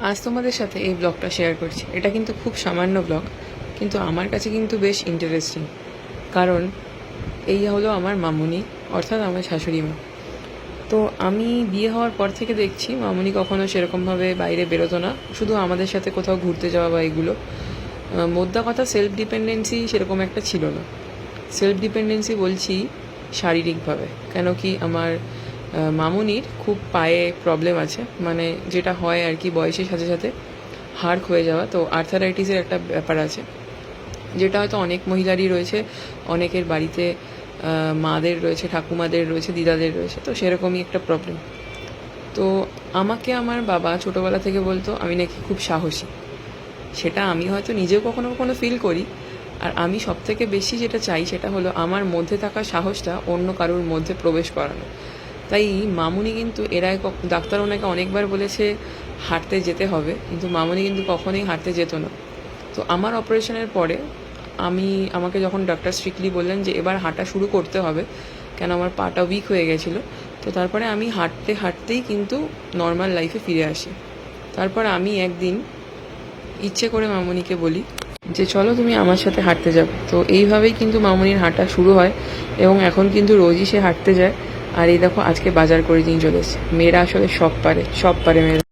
আজ তোমাদের সাথে এই ব্লগটা শেয়ার করছি। এটা কিন্তু খুব সামান্য ব্লগ, কিন্তু আমার কাছে কিন্তু বেশ ইন্টারেস্টিং। কারণ এই হলো আমার মামুনি, অর্থাৎ আমার শাশুড়ি মা। তো আমি বিয়ে হওয়ার পর থেকে দেখছি মামুনি কখনো সেরকমভাবে বাইরে বেরোতো না, শুধু আমাদের সাথে কোথাও ঘুরতে যাওয়া বা এগুলো। মোদ্দা কথা, সেলফ ডিপেন্ডেন্সি সেরকম একটা ছিল না। সেলফ ডিপেন্ডেন্সি বলছি শারীরিকভাবে, কেন কি আমার মামুনির খুব পায়ে প্রবলেম আছে, মানে যেটা হয় আর কি বয়সের সাথে সাথে হাড় ক্ষয়ে যাওয়া। তো আর্থারাইটিসের একটা ব্যাপার আছে, যেটা হয়তো অনেক মহিলারই রয়েছে, অনেকের বাড়িতে মাদের রয়েছে, ঠাকুমাদের রয়েছে, দিদাদের রয়েছে। তো সেরকমই একটা প্রবলেম। তো আমাকে আমার বাবা ছোটোবেলা থেকে বলতো আমি নাকি খুব সাহসী। সেটা আমি হয়তো নিজেও কখনো কখনো ফিল করি। আর আমি সবথেকে বেশি যেটা চাই সেটা হলো আমার মধ্যে থাকা সাহসটা অন্য কারোর মধ্যে প্রবেশ করানো। তাই মামুনি কিন্তু ডাক্তার ওনাকে অনেকবার বলেছে হাঁটতে যেতে হবে, কিন্তু মামুনি কিন্তু কখনোই হাঁটতে যেত না। তো আমার অপারেশনের পরে আমাকে যখন ডক্টর স্ট্রিক্টলি বললেন যে এবার হাঁটা শুরু করতে হবে, কেন আমার পাটা উইক হয়ে গেছিলো। তো তারপরে আমি হাঁটতে হাঁটতেই কিন্তু নর্মাল লাইফে ফিরে আসি। তারপর আমি একদিন ইচ্ছে করে মামুনিকে বলি যে চলো তুমি আমার সাথে হাঁটতে যাবে। তো এইভাবেই কিন্তু মামুনির হাঁটা শুরু হয়, এবং এখন কিন্তু রোজই সে হাঁটতে যায়। আর এই দেখো আজকে বাজার করে নিয়ে চলে এসেছে। মেয়েরা আসলে সব পারে মেয়েরা।